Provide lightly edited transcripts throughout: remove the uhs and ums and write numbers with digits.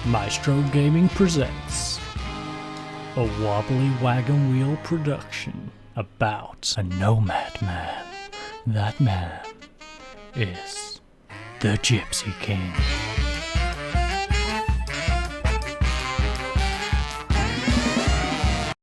Maestro Gaming presents a wobbly wagon wheel production about a nomad man. That man is the Gypsy King.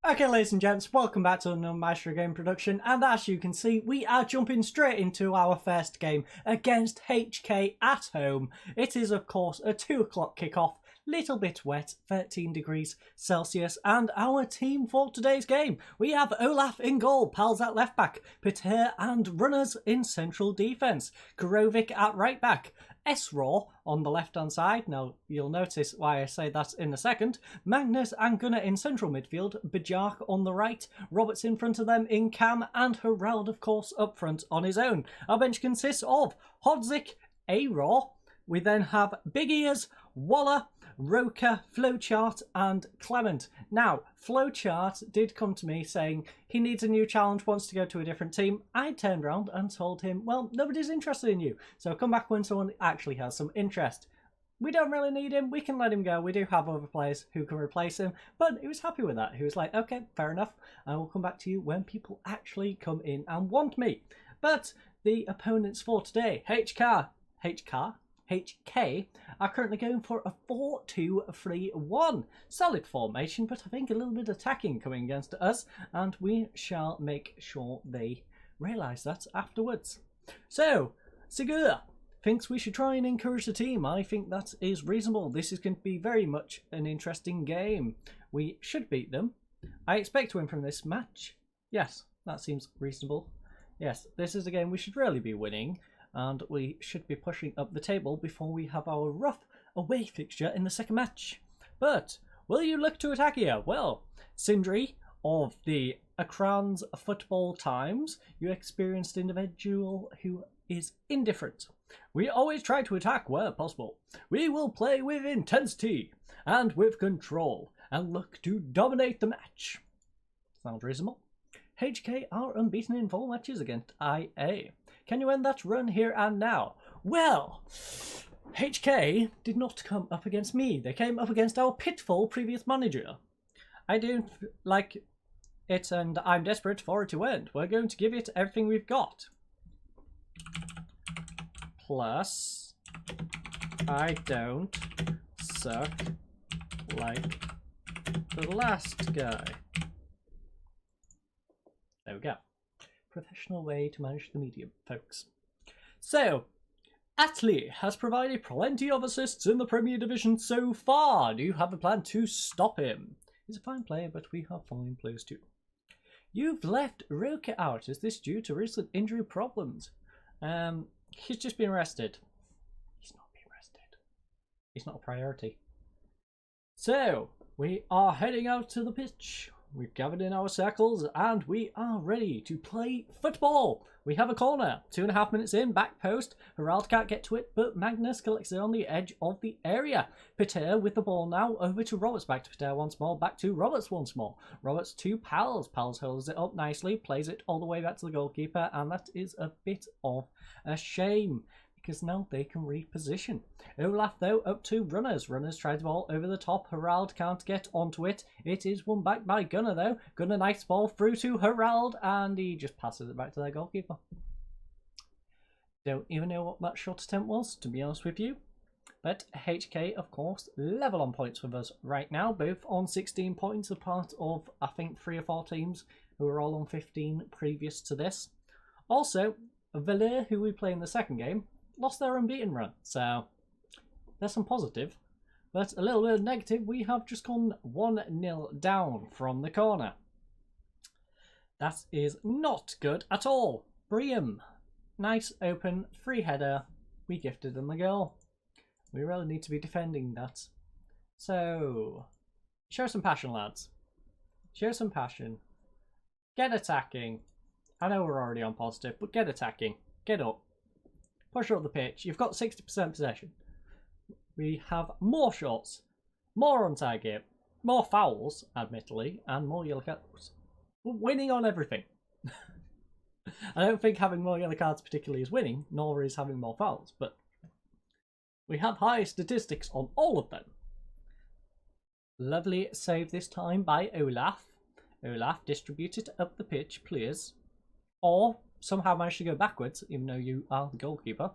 Okay, ladies and gents, welcome back to another Maestro Game production, and as you can see, we are jumping straight into our first game against HK at home. It is, of course, a 2 o'clock kickoff, little bit wet, 13 degrees Celsius, and our team for today's game. We have Olaf in goal, Pals at left back, Peter and runners in central defence, Kurovic at right back, S-Raw on the left-hand side. Now, you'll notice why I say that in a second. Magnus and Gunnar in central midfield, Bajak on the right, Roberts in front of them in cam, and Harald, of course, up front on his own. Our bench consists of Hodzik, A-Raw. We then have Big Ears, Waller, Roker, Flowchart and Clement. Now, Flowchart did come to me saying he needs a new challenge, wants to go to a different team. I turned around and told him, well, nobody's interested in you, so come back when someone actually has some interest. We don't really need him, we can let him go, we do have other players who can replace him, but he was happy with that. He was like, okay, fair enough, I will come back to you when people actually come in and want me. But the opponents for today, HK are currently going for a 4-2-3-1. Solid formation, but I think a little bit attacking coming against us, and we shall make sure they realise that afterwards. So, Sigur thinks we should try and encourage the team. I think that is reasonable. This is going to be very much an interesting game. We should beat them. I expect to win from this match. Yes, that seems reasonable. Yes, this is a game we should really be winning, and we should be pushing up the table before we have our rough away fixture in the second match. But will you look to attack here? Well, Sindri of the Akran's Football Times, you experienced individual who is indifferent. We always try to attack where possible. We will play with intensity and with control and look to dominate the match. Sounds reasonable. HK are unbeaten in 4 matches against IA. Can you end that run here and now? Well, HK did not come up against me. They came up against our pitiful previous manager. I don't like it and I'm desperate for it to end. We're going to give it everything we've got. Plus, I don't suck like the last guy. There we go. Professional way to manage the medium, folks. So, Atlee has provided plenty of assists in the Premier Division so far. Do you have a plan to stop him? He's a fine player, but we have fine players too. You've left Roker out. Is this due to recent injury problems? He's just been arrested. He's not being arrested. He's not a priority. So, we are heading out to the pitch. We've gathered in our circles and we are ready to play football. We have a corner, 2.5 minutes in, back post. Harald can't get to it, but Magnus collects it on the edge of the area. Peter with the ball now, over to Roberts, back to Peter once more, back to Roberts once more. Roberts to Pals. Pals holds it up nicely, plays it all the way back to the goalkeeper, and that is a bit of a shame, because now they can reposition. Olaf, though, up to runners. Runners try the ball over the top. Harald can't get onto it. It is won back by Gunnar, though. Gunnar, nice ball through to Harald, and he just passes it back to their goalkeeper. Don't even know what that shot attempt was, to be honest with you. But HK, of course, level on points with us right now, both on 16 points, a part of, I think, 3 or 4 teams who were all on 15 previous to this. Also, Valer, who we play in the second game, lost their unbeaten run, so there's some positive, but a little bit of negative. We have just gone 1-0 down from the corner. That is not good at all. Briam, nice open free header. We gifted them a goal. We really need to be defending that. So, show some passion, lads. Show some passion. Get attacking. I know we're already on positive, but get attacking. Get up. Push up the pitch. You've got 60% possession. We have more shots, more on target, more fouls, admittedly, and more yellow cards. We're winning on everything. I don't think having more yellow cards particularly is winning, nor is having more fouls, but we have high statistics on all of them. Lovely save this time by Olaf. Olaf, distribute it up the pitch, please. Or somehow managed to go backwards, even though you are the goalkeeper.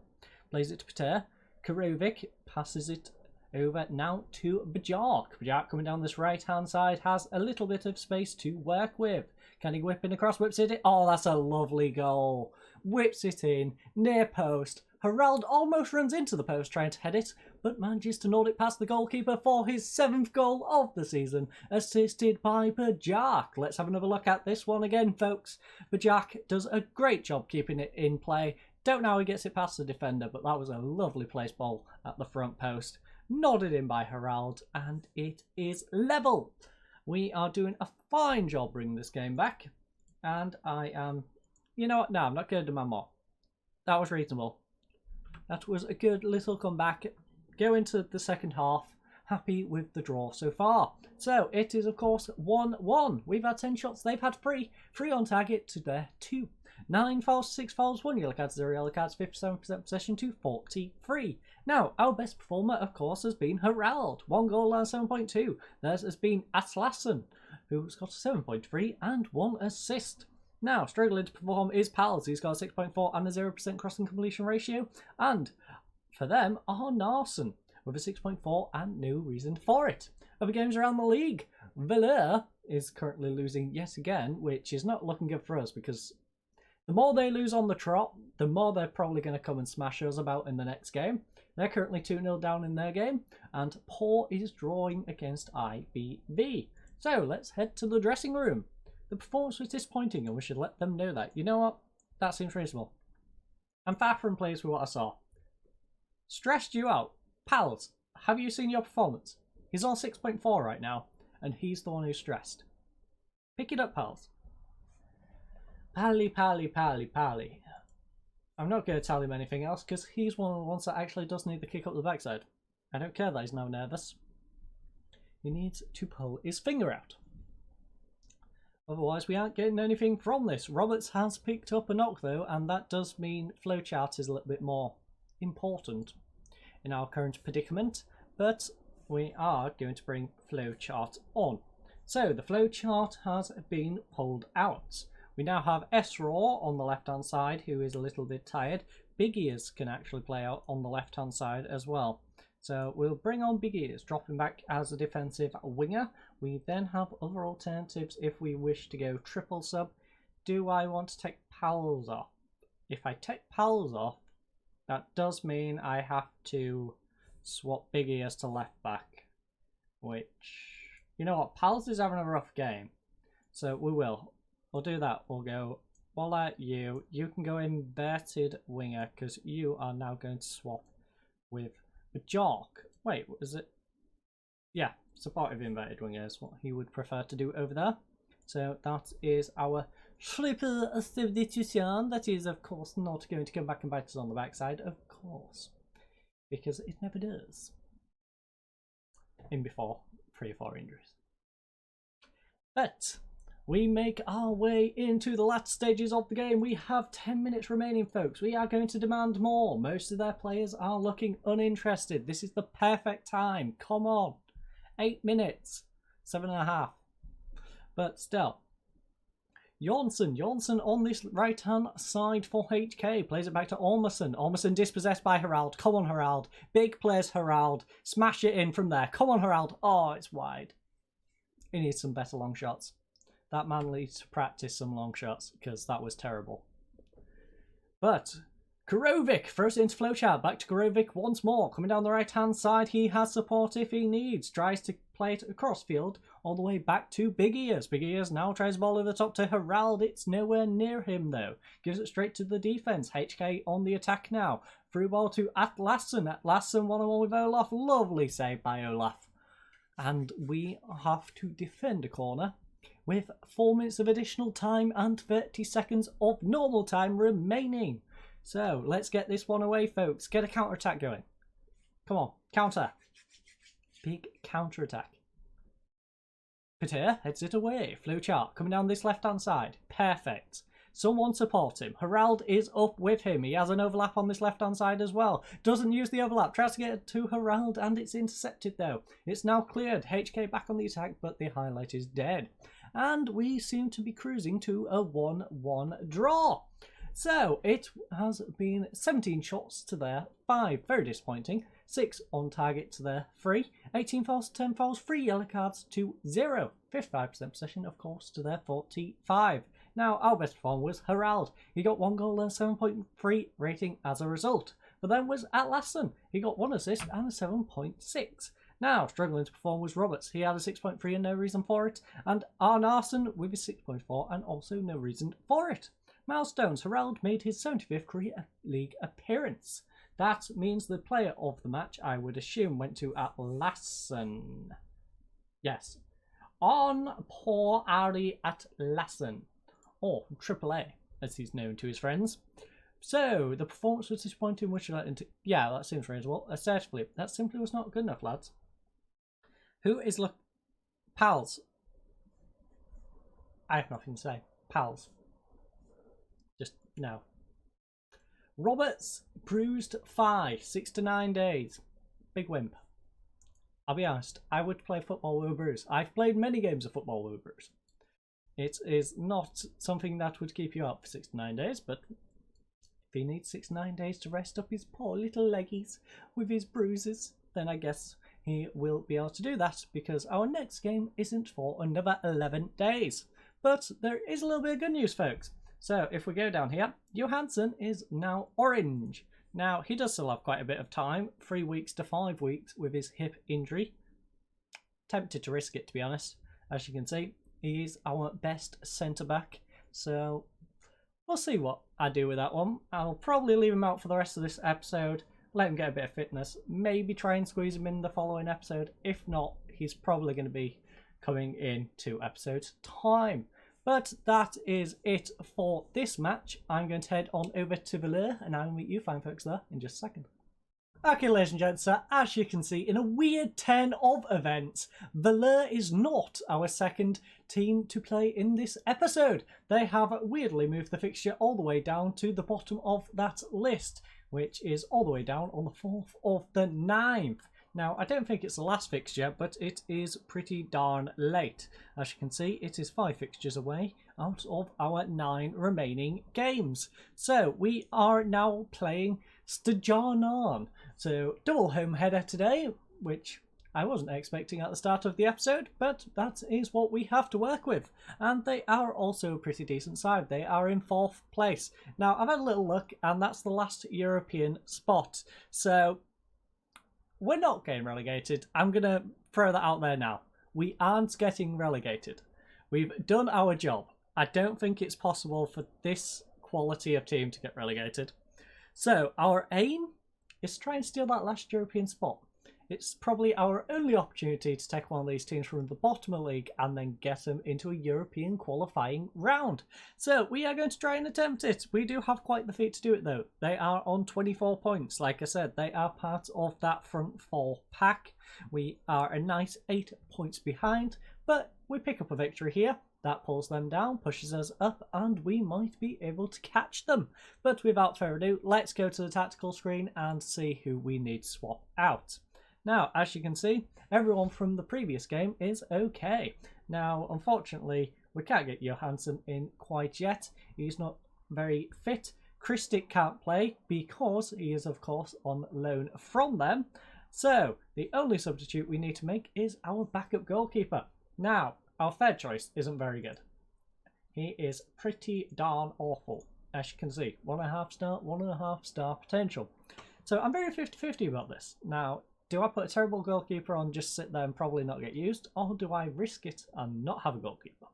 Plays it to Peter. Karovic passes it over now to Bajak. Bajak coming down this right-hand side has a little bit of space to work with. Can he whip in across? Whips it in. Oh, that's a lovely goal. Whips it in, near post. Harald almost runs into the post trying to head it, but manages to nod it past the goalkeeper for his 7th goal of the season, assisted by Bajak. Let's have another look at this one again, folks. Bajak does a great job keeping it in play. Don't know how he gets it past the defender, but that was a lovely placed ball at the front post. Nodded in by Harald, and it is level. We are doing a fine job bringing this game back, and I am... You know what? No, I'm not going to demand more. That was reasonable. That was a good little comeback. Go into the second half. Happy with the draw so far. So, it is, of course, 1-1. We've had 10 shots. They've had 3. 3 on target to their 2. 9 fouls, 6 fouls, 1 yellow card, 0 yellow cards, 57% possession to 43. Now, our best performer, of course, has been Harald. 1 goal and 7.2. Theirs has been Atlassen, who's got a 7.3 and 1 assist. Now, struggling to perform is Pals, who's got a 6.4 and a 0% crossing completion ratio. And for them are Narsen, with a 6.4 and no reason for it. Other games around the league. Valeur is currently losing yet again, which is not looking good for us because the more they lose on the trot, the more they're probably going to come and smash us about in the next game. They're currently 2-0 down in their game, and Paul is drawing against IBV. So let's head to the dressing room. The performance was disappointing and we should let them know that. You know what? That seems reasonable. I'm far from pleased with what I saw. Stressed you out. Pals, have you seen your performance? He's on 6.4 right now, and he's the one who's stressed. Pick it up, Pals. Pally. I'm not going to tell him anything else because he's one of the ones that actually does need the kick up the backside. I don't care that he's now nervous. He needs to pull his finger out. Otherwise, we aren't getting anything from this. Roberts has picked up a knock, though, and that does mean flowchart is a little bit more important in our current predicament. But we are going to bring flowchart on. So, the flowchart has been pulled out. We now have S-Raw on the left-hand side, who is a little bit tired. Big Ears can actually play out on the left-hand side as well. So we'll bring on Big Ears, dropping back as a defensive winger. We then have other alternatives if we wish to go triple sub. Do I want to take Pals off? If I take Pals off, that does mean I have to swap Big Ears to left back. Which, you know what, Pals is having a rough game. So we'll do that. We'll go, Walla, you can go inverted winger because you are now going to swap with Bajak. Wait, what is it? Yeah, supportive inverted winger is what he would prefer to do over there. So that is our triple substitution. That is, of course, not going to come back and bite us on the backside, of course. Because it never does. In before 3 or 4 injuries. But we make our way into the last stages of the game. We have 10 minutes remaining, folks. We are going to demand more. Most of their players are looking uninterested. This is the perfect time. Come on. 8 minutes. 7.5. But still. Jonsson on this right-hand side for HK. Plays it back to Ormerson. Ormerson dispossessed by Harald. Come on, Harald. Big plays Harald. Smash it in from there. Come on, Harald. Oh, it's wide. He needs some better long shots. That man needs to practice some long shots because that was terrible. But Karovic throws it into flowchart. Back to Karovic once more. Coming down the right-hand side, he has support if he needs. Tries to play it across field all the way back to Big Ears. Big Ears now tries the ball over the top to Harald. It's nowhere near him though. Gives it straight to the defence. HK on the attack now. Through ball to Atlassen. Atlassen 1-on-1 with Olaf. Lovely save by Olaf. And we have to defend a corner with 4 minutes of additional time and 30 seconds of normal time remaining. So let's get this one away, folks. Get a counter-attack going. Come on, counter. Big counter-attack. Peter heads it away. Flowchart coming down this left-hand side. Perfect. Someone support him. Herald is up with him. He has an overlap on this left-hand side as well. Doesn't use the overlap. Tries to get to Herald, and it's intercepted though. It's now cleared. HK back on the attack, but the highlight is dead. And we seem to be cruising to a 1-1 draw. So it has been 17 shots to their 5. Very disappointing. 6 on target to their 3. 18 fouls to 10 fouls. 3 yellow cards to 0. 55% possession, of course, to their 45. Now, our best performer was Herald. He got 1 goal and 7.3 rating as a result. But then was Atlassian. He got 1 assist and a 7.6. Now, struggling to perform was Roberts. He had a 6.3 and no reason for it. And Arnason with his 6.4 and also no reason for it. Milestones. Herald made his 75th career league appearance. That means the player of the match, I would assume, went to Atlassian. Yes. On poor Ari Atlassian. Or AAA, as he's known to his friends. So, the performance was disappointing. Would you like to... Yeah, that seems reasonable. Assertively, that simply was not good enough, lads. Who is Pals. I have nothing to say. Pals. Just no. Roberts bruised 5, 6 to 9 days. Big wimp. I'll be honest, I would play football with a bruise. I've played many games of football with a bruise. It is not something that would keep you up for 6 to 9 days, but if he needs 6 to 9 days to rest up his poor little leggies with his bruises, then I guess he will be able to do that, because our next game isn't for another 11 days. But there is a little bit of good news, folks. So if we go down here, Johansson is now orange. Now, he does still have quite a bit of time, 3 weeks to 5 weeks with his hip injury. Tempted to risk it, to be honest. As you can see, he is our best centre-back. So we'll see what I do with that one. I'll probably leave him out for the rest of this episode, let him get a bit of fitness, maybe try and squeeze him in the following episode. If not, he's probably going to be coming in 2 episodes' time. But that is it for this match. I'm going to head on over to Valeur, and I'll meet you fine folks there in just a second. Okay, ladies and gents, as you can see, in a weird turn of events, Valeur is not our second team to play in this episode. They have weirdly moved the fixture all the way down to the bottom of that list, which is all the way down on the 4th of the 9th. Now, I don't think it's the last fixture, but it is pretty darn late. As you can see, it is 5 fixtures away out of our 9 remaining games. So, we are now playing Stajanan. So, double home header today, which I wasn't expecting at the start of the episode, but that is what we have to work with. And they are also a pretty decent side. They are in 4th place. Now, I've had a little look, and that's the last European spot. So, we're not getting relegated. I'm going to throw that out there now. We aren't getting relegated. We've done our job. I don't think it's possible for this quality of team to get relegated. So our aim is to try and steal that last European spot. It's probably our only opportunity to take one of these teams from the bottom of the league and then get them into a European qualifying round. So we are going to try and attempt it. We do have quite the feat to do it though. They are on 24 points. Like I said, they are part of that front 4 pack. We are a nice 8 points behind, but we pick up a victory here. That pulls them down, pushes us up, and we might be able to catch them. But without further ado, let's go to the tactical screen and see who we need to swap out. Now, as you can see, everyone from the previous game is okay. Now, unfortunately, we can't get Johansson in quite yet. He's not very fit. Kristic can't play because he is, of course, on loan from them. So, the only substitute we need to make is our backup goalkeeper. Now, our third choice isn't very good. He is pretty darn awful. As you can see, 1.5 star, 1.5 star potential. So, I'm very 50-50 about this. Now, do I put a terrible goalkeeper on, just sit there and probably not get used? Or do I risk it and not have a goalkeeper?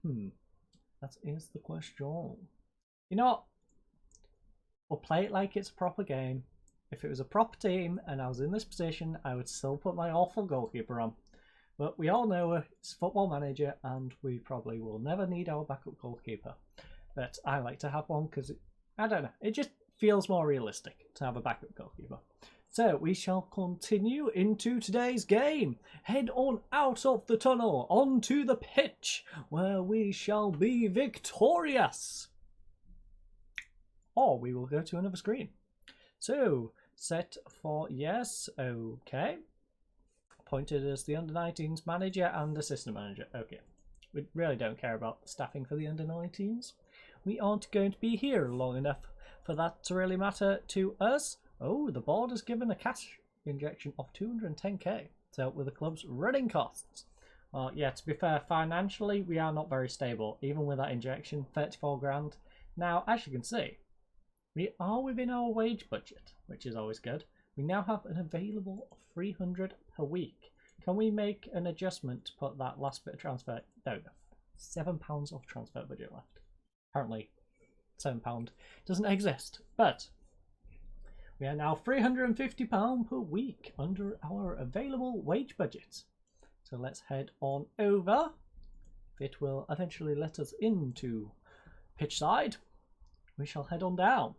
That is the question. You know what? We'll play it like it's a proper game. If it was a proper team and I was in this position, I would still put my awful goalkeeper on. But we all know it's Football Manager and we probably will never need our backup goalkeeper. But I like to have one because, I don't know, it just feels more realistic to have a backup goalkeeper. So we shall continue into today's game. Head on out of the tunnel onto the pitch where we shall be victorious. Or we will go to another screen. So set for yes, okay. Appointed as the under-19s manager and assistant manager. Okay, we really don't care about staffing for the under-19s. We aren't going to be here long enough for that to really matter to us. Oh, the board has given a cash injection of 210k to help with the club's running costs. Well, yeah, to be fair, financially we are not very stable, even with that injection, 34 grand. Now, as you can see, we are within our wage budget, which is always good. We now have an available 300 per week. Can we make an adjustment to put that last bit of transfer? No, £7 of transfer budget left. Apparently, £7 doesn't exist, but we are now £350 per week under our available wage budget. So let's head on over. It will eventually let us into pitch side. We shall head on down.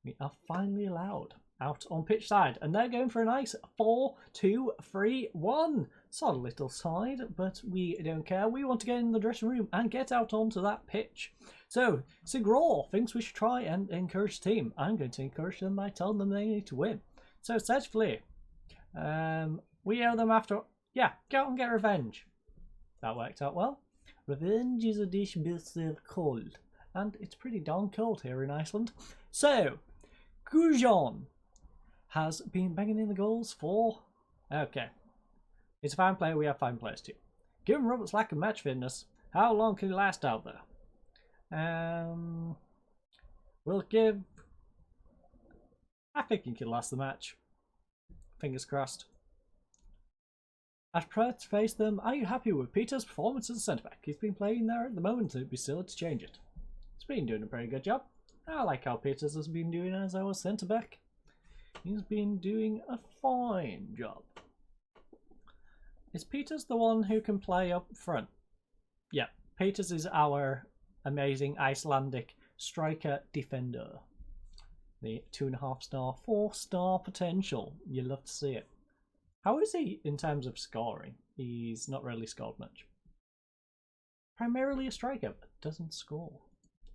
We are finally allowed out on pitch side, and they're going for a nice 4-2-3-1. Solid little side, but we don't care. We want to get in the dressing room and get out onto that pitch. So Sigraw thinks we should try and encourage the team. I'm going to encourage them by telling them they need to win. So essentially, we owe them after. Yeah, go out and get revenge. That worked out well. Revenge is a dish best served cold, and it's pretty darn cold here in Iceland. So Gujon has been banging in the goals for. Okay, he's a fine player. We have fine players too. Given Robert's lack of match fitness, how long can he last out there? We'll give. I think he can last the match. Fingers crossed. As prep to face them, are you happy with Peter's performance as a centre back? He's been playing there at the moment, so it'd be silly to change it. He's been doing a pretty good job. I like how Peters has been doing as our centre back. He's been doing a fine job. Is Peters the one who can play up front? Yeah, Peters is our amazing Icelandic striker defender. The 2.5-star, 4-star potential. You love to see it. How is he in terms of scoring? He's not really scored much. Primarily a striker, but doesn't score.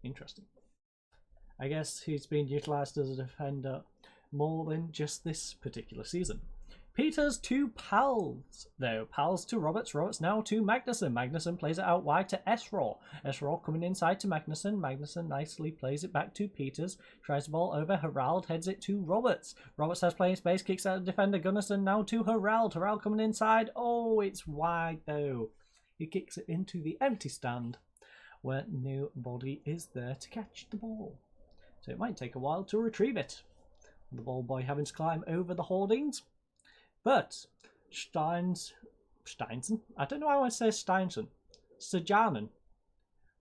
Interesting. I guess he's been utilised as a defender more than just this particular season. Peters to Pals, though. Pals to Roberts. Roberts now to Magnusson. Magnusson plays it out wide to Esraw. Esraw coming inside to Magnusson. Magnusson nicely plays it back to Peters. Tries the ball over. Harald heads it to Roberts. Roberts has playing space. Kicks out the defender. Gunnarsson now to Harald. Harald coming inside. Oh, it's wide though. He kicks it into the empty stand where nobody is there to catch the ball. So it might take a while to retrieve it. The ball boy having to climb over the hoardings. But Steinsen, I don't know why I want to say Steinsen, Sajanen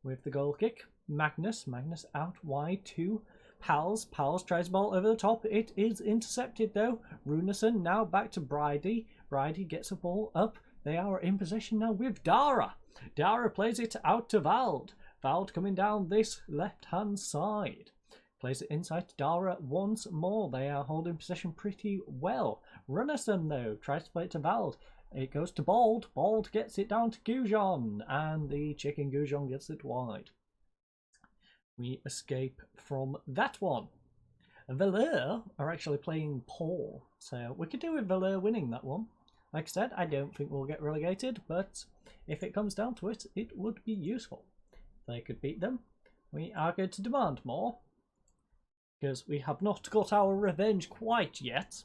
with the goal kick. Magnus out wide to Pals. Pals tries the ball over the top. It is intercepted though. Runarsson now back to Bridie. Bridie gets the ball up. They are in possession now with Dara. Dara plays it out to Vald. Vald coming down this left-hand side. Plays it inside to Dara once more. They are holding possession pretty well. Runarsson, though, tries to play it to Vald. It goes to Bald. Bald gets it down to Gujon. And the chicken Gujon gets it wide. We escape from that one. Valeur are actually playing poor. So we could do with Valeur winning that one. Like I said, I don't think we'll get relegated. But if it comes down to it, it would be useful. If they could beat them, we are going to demand more. Because we have not got our revenge quite yet.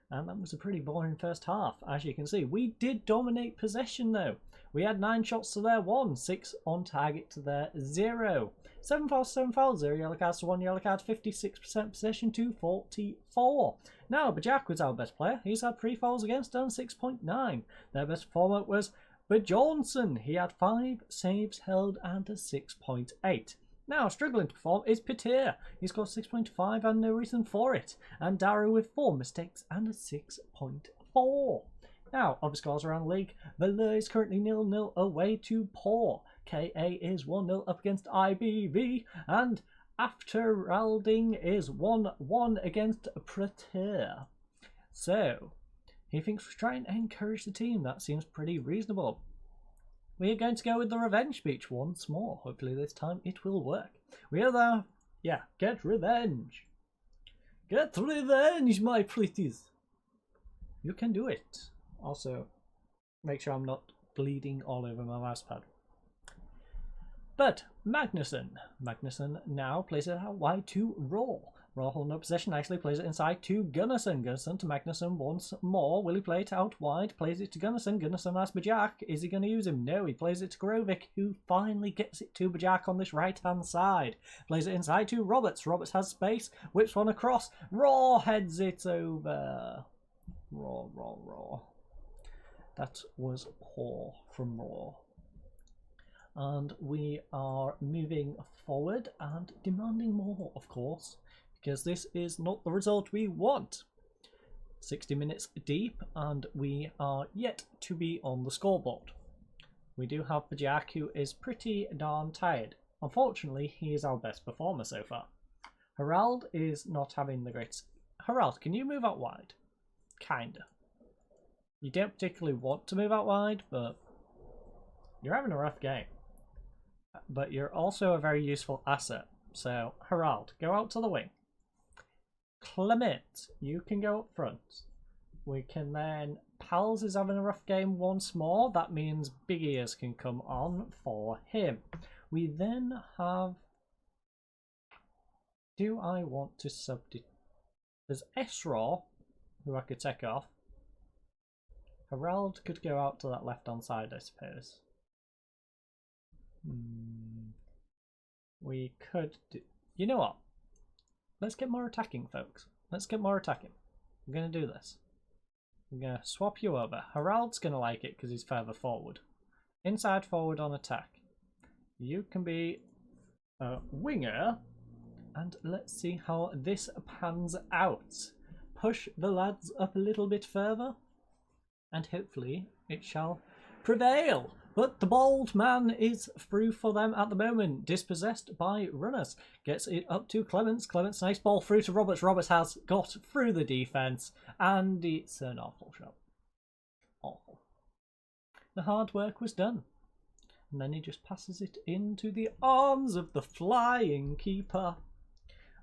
And that was a pretty boring first half, as you can see. We did dominate possession though. We had 9 shots to their 1, 6 on target to their 0. 7 fouls, 0 yellow cards to 1 yellow card, 56% possession to 44. Now, Bajak was our best player. He's had 3 fouls against and 6.9. Their best performer was Bjornsson. He had 5 saves held and a 6.8. Now, struggling to perform is Petir. He's got 6.5 and no reason for it. And Dara with 4 mistakes and a 6.4. Now, other scores around the league. Valeur is currently 0-0 away to Poor. KA is 1-0 up against IBV. And after Ralding is 1-1 against Prater. So, he thinks we try and encourage the team. That seems pretty reasonable. We are going to go with the revenge speech once more. Hopefully this time it will work. We are there. Yeah, get revenge. Get revenge, my pretties. You can do it. Also, make sure I'm not bleeding all over my mouse pad. But Magnussen now plays it out wide to Raw. Raw holding up possession, nicely plays it inside to Gunnarsson. Gunnarsson to Magnussen once more. Will he play it out wide? Plays it to Gunnarsson. Gunnarsson has Bajak. Is he going to use him? No, he plays it to Grovik, who finally gets it to Bajak on this right-hand side. Plays it inside to Roberts. Roberts has space. Whips one across. Raw heads it over. Raw. That was poor from Raw. And we are moving forward and demanding more, of course, because this is not the result we want. 60 minutes deep, and we are yet to be on the scoreboard. We do have Bajak, who is pretty darn tired. Unfortunately, he is our best performer so far. Harald is not having the greatest. Harald, can you move out wide? Kinda. You don't particularly want to move out wide, but you're having a rough game. But you're also a very useful asset. So, Harald, go out to the wing. Clement, you can go up front. We can then... Pals is having a rough game once more. That means Big Ears can come on for him. We then have... Do I want to substitute? There's Esraw, who I could take off. Harald could go out to that left-hand side, I suppose. We could do... You know what? Let's get more attacking, folks. Let's get more attacking. I'm going to do this. I'm going to swap you over. Harald's going to like it because he's further forward. Inside forward on attack. You can be a winger. And let's see how this pans out. Push the lads up a little bit further. And hopefully it shall prevail. But the bold man is through for them at the moment. Dispossessed by runners. Gets it up to Clements. Clements, nice ball through to Roberts. Roberts has got through the defence. And it's an awful shot. Awful. The hard work was done. And then he just passes it into the arms of the flying keeper.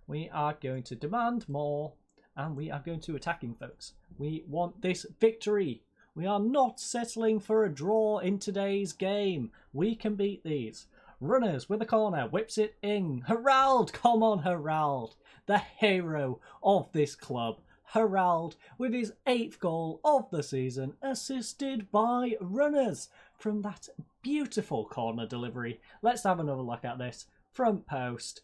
We are going to demand more. And we are going to attacking, folks. We want this victory. We are not settling for a draw in today's game. We can beat these. Runners with a corner, whips it in. Harald, come on Harald. The hero of this club. Harald with his 8th goal of the season, assisted by runners from that beautiful corner delivery. Let's have another look at this. Front post,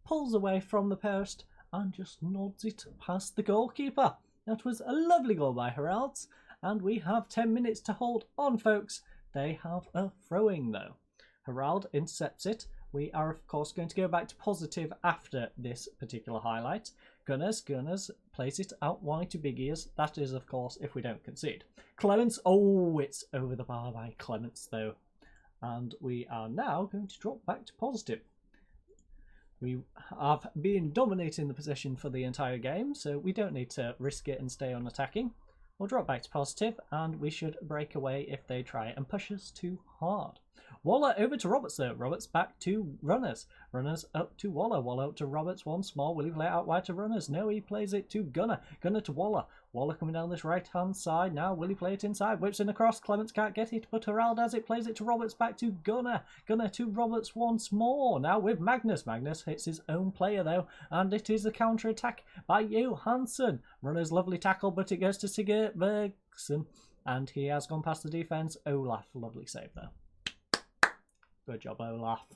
pulls away from the post and just nods it past the goalkeeper. That was a lovely goal by Harald. And we have 10 minutes to hold on, folks. They have a throwing, though. Harald intercepts it. We are, of course, going to go back to positive after this particular highlight. Gunners plays it out wide to Big Ears. That is, of course, if we don't concede. Clements, oh, it's over the bar by Clements, though. And we are now going to drop back to positive. We have been dominating the possession for the entire game, so we don't need to risk it and stay on attacking. We'll drop back to positive, and we should break away if they try and push us too hard. Waller over to Roberts, though. Roberts back to Runners. Runners up to Waller. Waller up to Roberts once more. Will he play it out wide to Runners? No, he plays it to Gunner. Gunner to Waller. Waller coming down this right-hand side now. Will he play it inside? Whips in across. Clements can't get it, but Harald has it. Plays it to Roberts. Back to Gunner. Gunner to Roberts once more. Now with Magnus. Magnus hits his own player, though, and it is a counter-attack by Johansson. Runners lovely tackle, but it goes to Sigurdsson, and he has gone past the defence. Olaf, lovely save there. Good job, Olaf.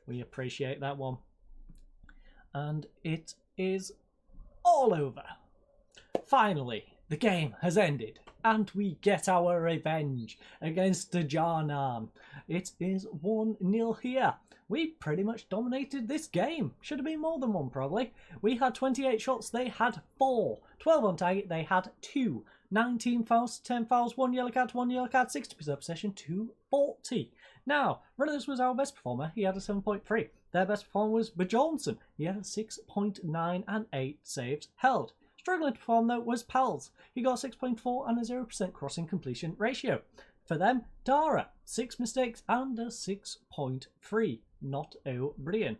We appreciate that one. And it is all over. Finally, the game has ended. And we get our revenge against the Jarnan. It is 1-0 here. We pretty much dominated this game. Should have been more than one, probably. We had 28 shots. They had 4. 12 on target. They had 2. 19 fouls, 10 fouls, 1 yellow card, 60% possession, 240. Now, Runners was our best performer. He had a 7.3. Their best performer was Bjornsson. He had a 6.9 and 8 saves held. Struggling to perform though was Pals. He got 6.4 and a 0% crossing completion ratio. For them, Dara, 6 mistakes and a 6.3. Not brilliant.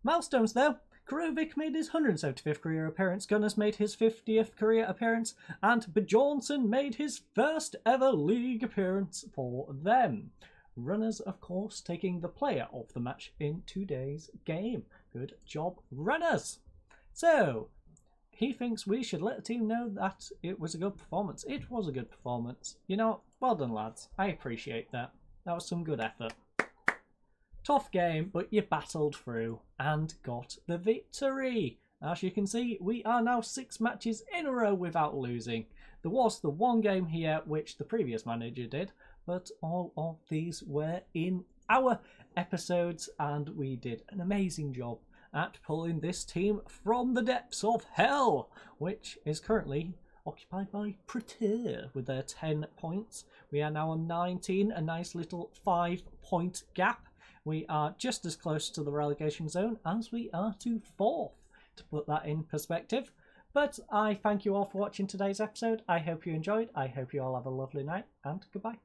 Milestones though. Kurovic made his 175th career appearance, Gunners made his 50th career appearance, and Bjornsson made his first ever league appearance for them. Runners, of course, taking the player of the match in today's game. Good job, Runners! So, he thinks we should let the team know that it was a good performance. It was a good performance. You know, well done, lads. I appreciate that. That was some good effort. Tough game, but you battled through and got the victory. As you can see, we are now 6 matches in a row without losing. There was the one game here which the previous manager did, but all of these were in our episodes, and we did an amazing job at pulling this team from the depths of hell, which is currently occupied by Prater with their 10 points. We are now on 19, a nice little 5-point gap. We are just as close to the relegation zone as we are to 4th, to put that in perspective. But I thank you all for watching today's episode. I hope you enjoyed. I hope you all have a lovely night, and goodbye.